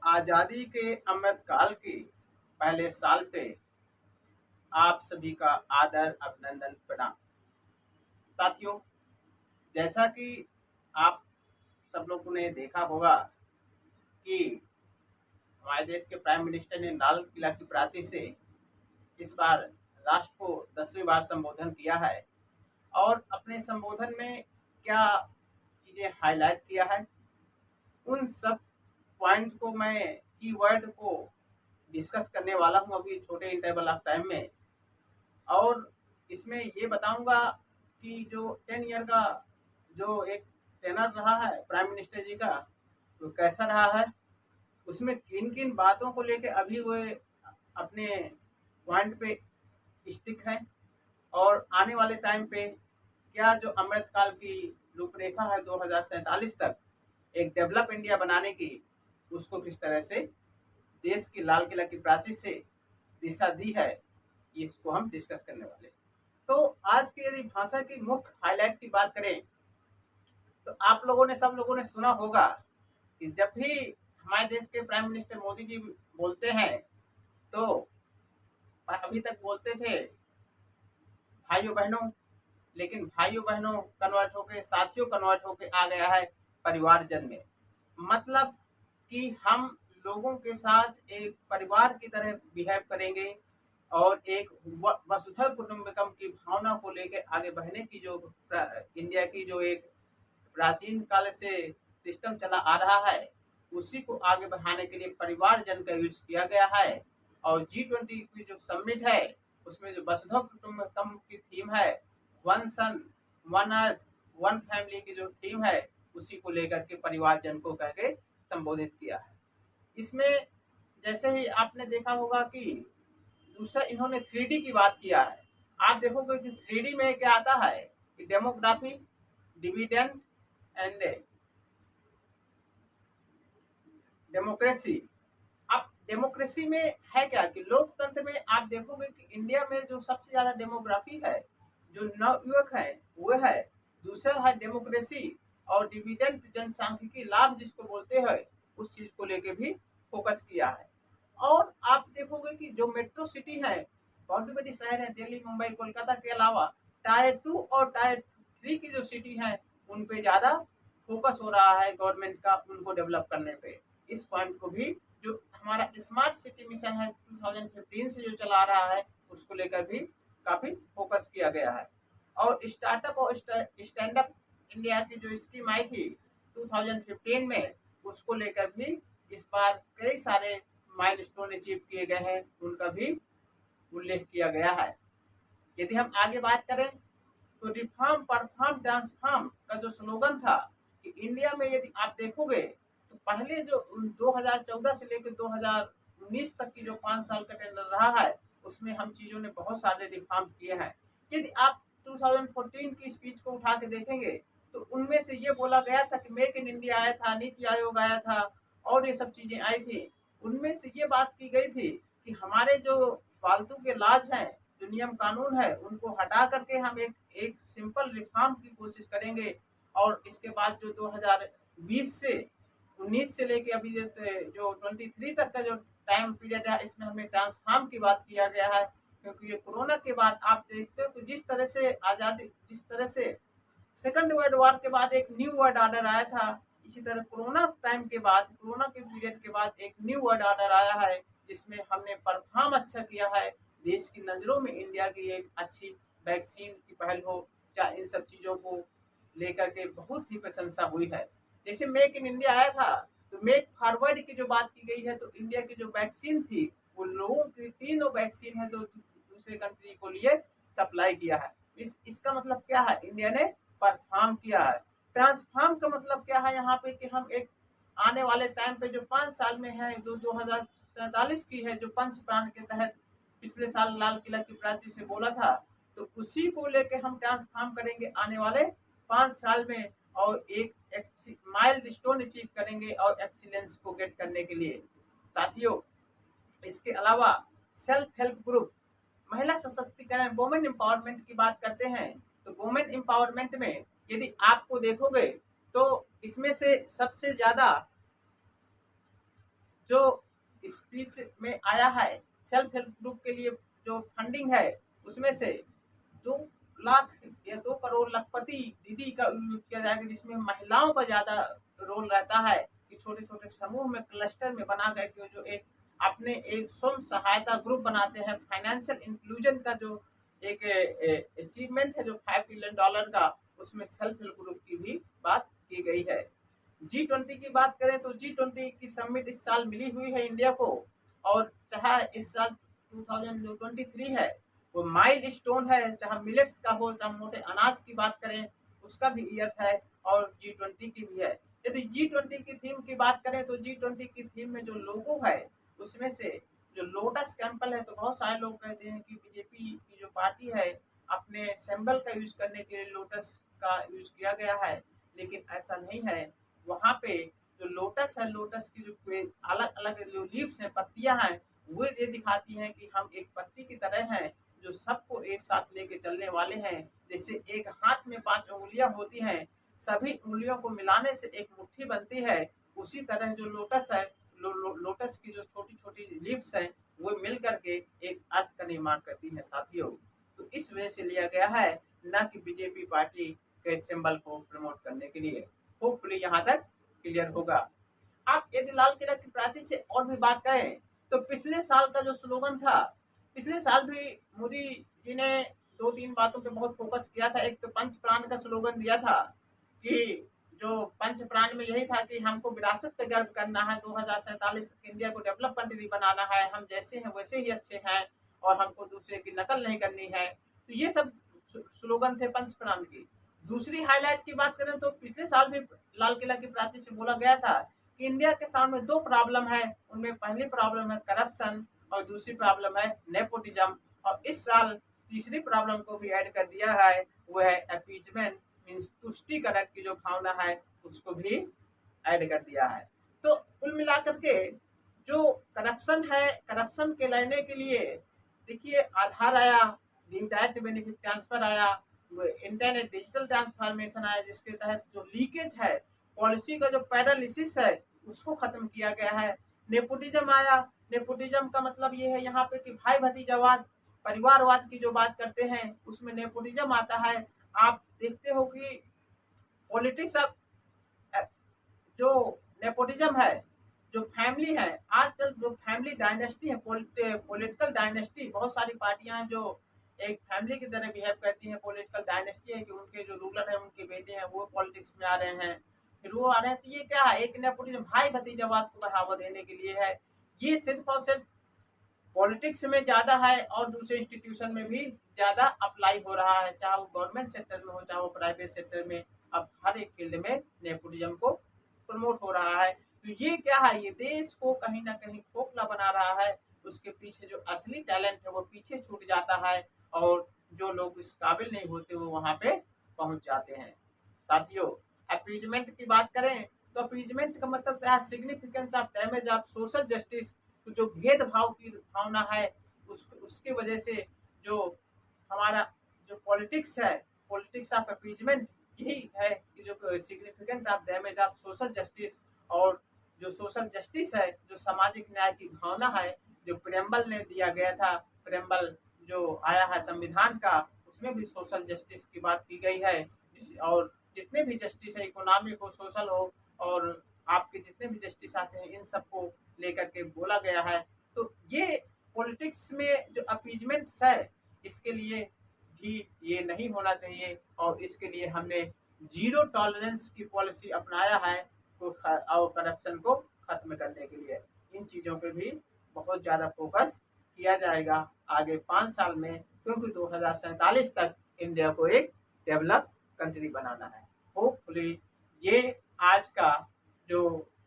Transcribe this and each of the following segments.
आज़ादी के अमृत काल के पहले साल पे आप सभी का आदर अभिनंदन प्रणाम। साथियों, जैसा कि आप सब लोगों ने देखा होगा कि हमारे देश के प्राइम मिनिस्टर ने लाल किला की प्राचीर से इस बार राष्ट्र को 10वीं बार संबोधन किया है और अपने संबोधन में क्या चीज़ें हाईलाइट किया है, उन सब पॉइंट को मैं कीवर्ड को डिस्कस करने वाला हूं अभी छोटे इंटरवल ऑफ टाइम में। और इसमें ये बताऊंगा कि जो 10 ईयर का जो एक टेनर रहा है प्राइम मिनिस्टर जी का, तो कैसा रहा है, उसमें किन किन बातों को लेके अभी वो अपने पॉइंट पे स्टिक हैं और आने वाले टाइम पे क्या जो अमृतकाल की रूपरेखा है 2047 तक एक डेवलप इंडिया बनाने की, उसको किस तरह से देश की लाल किला की प्राचीर से दिशा दी है, इसको हम डिस्कस करने वाले। तो आज की यदि भाषा की मुख्य हाईलाइट की बात करें तो आप लोगों ने सब लोगों ने सुना होगा कि जब भी हमारे देश के प्राइम मिनिस्टर मोदी जी बोलते हैं तो अभी तक बोलते थे भाइयों बहनों, लेकिन भाइयों बहनों कन्वर्ट होके साथियों कन्वर्ट होके आ गया है परिवारजन में। मतलब कि हम लोगों के साथ एक परिवार की तरह बिहेव करेंगे और एक वसुधैव कुटुंबकम की भावना को लेकर आगे बढ़ने की जो इंडिया की जो एक प्राचीन काल से सिस्टम चला आ रहा है, उसी को आगे बढ़ाने के लिए परिवार जन का यूज किया गया है। और G20 की जो समिट है उसमें जो वसुधैव कुटुंबकम की थीम है, one sun one earth one family की जो थीम है, उसी को लेकर के परिवार जन को कह के संबोधित किया है। इसमें जैसे ही आपने देखा होगा कि दूसरा इन्होंने 3D की बात किया है। आप देखोगे कि 3D में क्या आता है कि डेमोग्राफी, डिविडेंड एंड डेमोक्रेसी। अब डेमोक्रेसी में है क्या कि लोकतंत्र में आप देखोगे कि इंडिया में जो सबसे ज्यादा डेमोग्राफी है, जो नवयुवक है वो है। दूसरा है डेमोक्रेसी और डिविडेंड जनसांख्यिकी लाभ जिसको बोलते हैं, उस चीज को लेके भी फोकस किया है। और आप देखोगे कि जो मेट्रो सिटी है, बहुत बड़ी शहर है दिल्ली, मुंबई, कोलकाता के अलावा टायर 2 और टायर 3 की जो सिटी है, उन पे ज्यादा फोकस हो रहा है गवर्नमेंट का उनको डेवलप करने पे। इस पॉइंट को भी जो हमारा स्मार्ट सिटी मिशन है 2015 से जो चला रहा है, उसको लेकर भी काफी फोकस किया गया है। और स्टार्टअप और स्टैंड अप इंडिया की जो स्कीम आई थी 2015 में, उसको लेकर भी इस बार कई सारे माइलस्टोन अचीव किए गए हैं, उनका भी उल्लेख किया गया है। यदि हम आगे बात करें तो रिफॉर्म परफॉर्म ट्रांसफॉर्म का जो स्लोगन था कि इंडिया में यदि आप देखोगे तो पहले जो 2014 से लेकर 2019 तक की जो 5 साल का टेंडर रहा है, उसमें हम चीजों ने बहुत सारे रिफॉर्म किए हैं। यदि आप 2014 की स्पीच को उठा के देखेंगे तो उनमें से ये बोला गया था कि मेक इन इंडिया आया था, नीति आयोग आया था और ये सब चीजें आई थी। उनमें से ये बात की गई थी कि हमारे जो फालतू के लाज हैं, जो नियम कानून है, उनको हटा करके हम एक सिंपल रिफॉर्म की कोशिश करेंगे। और इसके बाद जो 2020 से 19 से लेके अभी जो 23 तक का जो टाइम पीरियड है, इसमें हमने ट्रांसफॉर्म की बात किया गया है। क्योंकि ये कोरोना के बाद आप देखते हो कि जिस तरह से आज़ादी, जिस तरह से सेकंड वर्ल्ड वॉर के बाद एक न्यू वर्ल्ड ऑर्डर आया था, इसी तरह कोरोना टाइम के बाद, कोरोना के पीरियड के बाद एक न्यू वर्ल्ड ऑर्डर आया है, जिसमें हमने परफॉर्म अच्छा किया है। देश की नज़रों में इंडिया की एक अच्छी वैक्सीन की पहल हो, या इन सब चीज़ों को लेकर के बहुत ही प्रशंसा हुई है। जैसे मेक इन इंडिया आया था, तो मेक फॉरवर्ड की जो बात की गई है, तो इंडिया की जो वैक्सीन थी, वो लोगों की तीनों वैक्सीन है जो दूसरे कंट्री को लिए सप्लाई किया है। इसका मतलब क्या है, इंडिया ने परफॉर्म किया है। ट्रांसफॉर्म का मतलब क्या है यहाँ पे कि हम एक आने वाले टाइम पे जो 5 साल में है, जो 2047 की है, जो पंच प्राण के तहत पिछले साल लाल किला की प्राचीर से बोला था, तो उसी को लेके हम ट्रांसफॉर्म करेंगे आने वाले 5 साल में और एक माइल स्टोन अचीव करेंगे और एक्सीलेंस को गेट करने के लिए। साथियों, इसके अलावा सेल्फ हेल्प ग्रुप, महिला सशक्तिकरण, वुमेन एम्पावरमेंट की बात करते हैं, तो वुमेन एम्पावरमेंट में यदि आपको देखोगे तो इसमें से सबसे ज्यादा जो स्पीच में आया है सेल्फ हेल्प ग्रुप के लिए जो फंडिंग है उसमें से 2 लाख या 2 करोड़ लखपति दीदी का यूज किया जाएगा, जिसमें महिलाओं का ज्यादा रोल रहता है कि छोटे छोटे समूह में क्लस्टर में बना करके जो एक अपने एक स्वयं सहायता ग्रुप बनाते हैं। फाइनेंशियल इंक्लूजन का जो एक अचीवमेंट है जो $5 ट्रिलियन का, उसमें सेल्फ हेल्प ग्रुप की भी बात की गई है। G20 की बात करें तो G20 की समिट इस साल मिली हुई है इंडिया को, और चाहे इस साल 2023 है वो माइल स्टोन है, चाहे मिलेट्स का हो चाहे मोटे अनाज की बात करें उसका भी ईयर है, और G20 की भी है। यदि G20 की थीम की बात करें तो G20 की थीम में जो लोगो है उसमें से जो लोटस टेम्पल है, तो बहुत सारे लोग कहते हैं कि बीजेपी की जो पार्टी है अपने सिंबल का यूज करने के लिए लोटस का यूज किया गया है, लेकिन ऐसा नहीं है। वहाँ पे जो लोटस है, लोटस की जो अलग अलग जो लीव्स हैं, पत्तियां हैं, वो ये दिखाती हैं कि हम एक पत्ती की तरह हैं जो सबको एक साथ लेके चलने वाले हैं। जैसे एक हाथ में 5 उंगलियां होती हैं, सभी उंगलियों को मिलाने से एक मुट्ठी बनती है, उसी तरह जो लोटस है, लोटस की जो छोटी छोटी लीव्स हैं वो मिल करके एक अर्थ का निर्माण करती है साथियों। तो इस वजह से लिया गया है, न कि बीजेपी पार्टी के सिंबल को प्रमोट करने के लिए। होपफुली यहाँ तक क्लियर होगा। आप यदि लाल किला की प्राचीर से और भी बात करें तो पिछले साल का जो स्लोगन था, पिछले साल भी मोदी जी ने 2-3 बातों पे बहुत फोकस किया था। एक तो पंच प्राण का स्लोगन दिया था कि जो पंच प्राण में यही था कि हमको विरासत पे गर्व करना है, 2047 तक इंडिया को डेवलप कंट्री बनाना है, हम जैसे हैं वैसे ही अच्छे हैं और हमको दूसरे की नकल नहीं करनी है। तो ये सब स्लोगन थे पंच प्राण की। दूसरी हाईलाइट की बात करें तो पिछले साल भी लाल किला की प्राचीर से बोला गया था कि इंडिया के सामने 2 प्रॉब्लम है, उनमें पहली प्रॉब्लम है करप्शन और दूसरी प्रॉब्लम है नेपोटिज्म, और इस साल तीसरी प्रॉब्लम को भी ऐड कर दिया है, वो है अपीजमेंट, मीन्स तुष्टिकरण की जो भावना है उसको भी ऐड कर दिया है। तो कुल मिलाकर के जो करप्शन है, करप्शन के लड़ने के लिए देखिए आधार आया, डायरेक्ट बेनिफिट ट्रांसफर आया, इंटरनेट डिजिटल ट्रांसफॉर्मेशन आया, जिसके तहत जो लीकेज है, पॉलिसी का जो पैरालिसिस है उसको खत्म किया गया है। नेपोटिज्म आया, नेपोटिज्म का मतलब ये है यहाँ पे कि भाई भतीजावाद, परिवारवाद की जो बात करते हैं उसमें नेपोटिज्म आता है। आप देखते हो कि पॉलिटिक्स अब जो नेपोटिज्म है, जो फैमिली है, आजकल जो फैमिली डायनेस्टी है, पॉलिटिकल डायनेस्टी, बहुत सारी पार्टियां हैं जो एक फैमिली की तरह बिहेव करती हैं। पॉलिटिकल डायनेस्टी है कि उनके जो रूलर है उनके बेटे हैं वो पॉलिटिक्स में आ रहे हैं, फिर वो आ रहे हैं। तो ये क्या है, एक नेपोटिज्म भाई भतीजावाद को बढ़ावा देने के लिए है। ये सिर्फ और सिर्फ पॉलिटिक्स में ज्यादा है और दूसरे इंस्टीट्यूशन में भी ज्यादा अप्लाई हो रहा है, चाहे वो गवर्नमेंट सेक्टर में हो चाहे वो प्राइवेट सेक्टर में। अब हर एक फील्ड में नेपोटिज्म को प्रमोट हो रहा है। तो ये क्या है, ये देश को कहीं ना कहीं खोखला बना रहा है। उसके पीछे जो असली टैलेंट है वो पीछे छूट जाता है, और जो लोग इस काबिल नहीं होते वो वहां पे पहुंच जाते हैं। साथियों, अपीजमेंट की बात करें तो अपीजमेंट का मतलब क्या है, significance of damage of social justice. तो जो भेदभाव की भावना है उसकी वजह से जो हमारा जो पॉलिटिक्स है, पॉलिटिक्स ऑफ अपीजमेंट, यही है कि जो significant of damage of social justice, और जो सोशल जस्टिस है, जो सामाजिक न्याय की भावना है, जो प्रेम्बल ने दिया गया था, प्रेम्बल जो आया है संविधान का, उसमें भी सोशल जस्टिस की बात की गई है। और जितने भी जस्टिस है, इकोनॉमिक हो, सोशल हो, और आपके जितने भी जस्टिस आते हैं इन सबको लेकर के बोला गया है। तो ये पॉलिटिक्स में जो अपीजमेंट्स है इसके लिए भी ये नहीं होना चाहिए, और इसके लिए हमने जीरो टॉलरेंस की पॉलिसी अपनाया है और करप्शन को खत्म करने के लिए। इन चीज़ों पे भी बहुत ज़्यादा फोकस किया जाएगा आगे 5 साल में, क्योंकि 2047 तक इंडिया को एक डेवलप कंट्री बनाना है। होपफुली ये आज का जो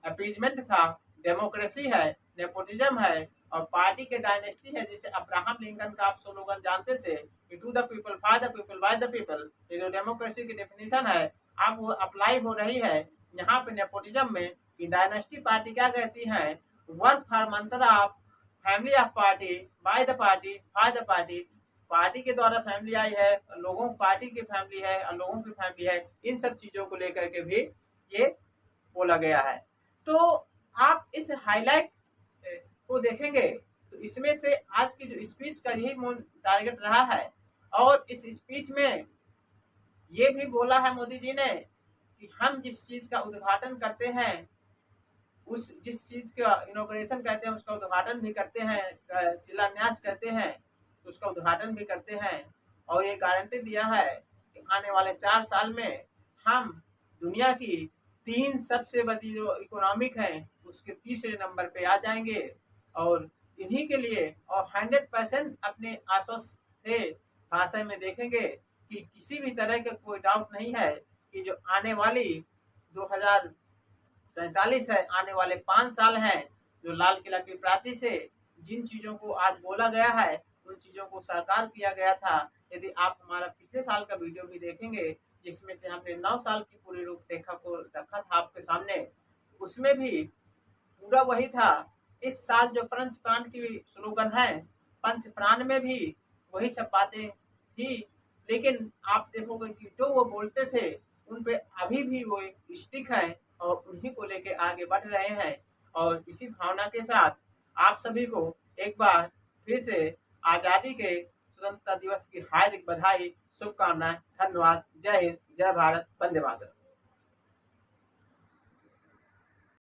अपीजमेंट था, डेमोक्रेसी है, नेपोटिज्म है, और पार्टी के डायनेस्टी है, जिसे अब्राहम लिंकन का आप स्लोगन जानते थे कि to the people, for the people, by the people. ये जो डेमोक्रेसी की डेफिनेशन है अब वो अप्लाई हो रही है यहाँ पे नेपोटिज्म में, कि डायनेस्टी पार्टी क्या कहती है, वर्क फॉर मंत्र of family of party, by the party, for the party. Party के द्वारा फैमिली आई है, लोगों पार्टी की फैमिली है और लोगों की फैमिली है, इन सब चीजों को लेकर के भी ये बोला गया है। तो आप इस हाईलाइट को देखेंगे तो इसमें से आज की जो स्पीच का यही टारगेट रहा है। और इस स्पीच में ये भी बोला है मोदी जी ने कि हम जिस चीज का उद्घाटन करते हैं, उस जिस चीज का इनॉग्रेशन कहते हैं उसका उद्घाटन भी करते हैं, शिलान्यास करते हैं तो उसका उद्घाटन भी करते हैं। और ये गारंटी दिया है कि आने वाले 4 साल में हम दुनिया की 3 सबसे बड़ी जो इकोनॉमिक है उसके तीसरे नंबर पे आ जाएंगे। और इन्हीं के लिए और 100% अपने आश्वस्त थे भाषण में देखेंगे कि किसी भी तरह का कोई डाउट नहीं है कि जो आने वाली 2047 है, आने वाले 5 साल हैं, जो लाल किला की प्राची से जिन चीजों को आज बोला गया है उन चीजों को साकार किया गया था। यदि आप हमारा पिछले साल का वीडियो भी देखेंगे जिसमें से हमने 9 साल की पूरी रूपरेखा को रखा था आपके सामने, उसमें भी पूरा वही था। इस साल जो पंच प्राण की स्लोगन है, पंच प्राण में भी वही सब बातें थी। लेकिन आप देखोगे कि जो वो बोलते थे उन पे अभी भी वो स्टिक है और उन्हीं को लेके आगे बढ़ रहे हैं। और इसी भावना के साथ आप सभी को एक बार फिर से आज़ादी के स्वतंत्रता दिवस की हार्दिक बधाई, शुभकामनाएं, धन्यवाद। जय हिंद, जय भारत, वंदे मातरम।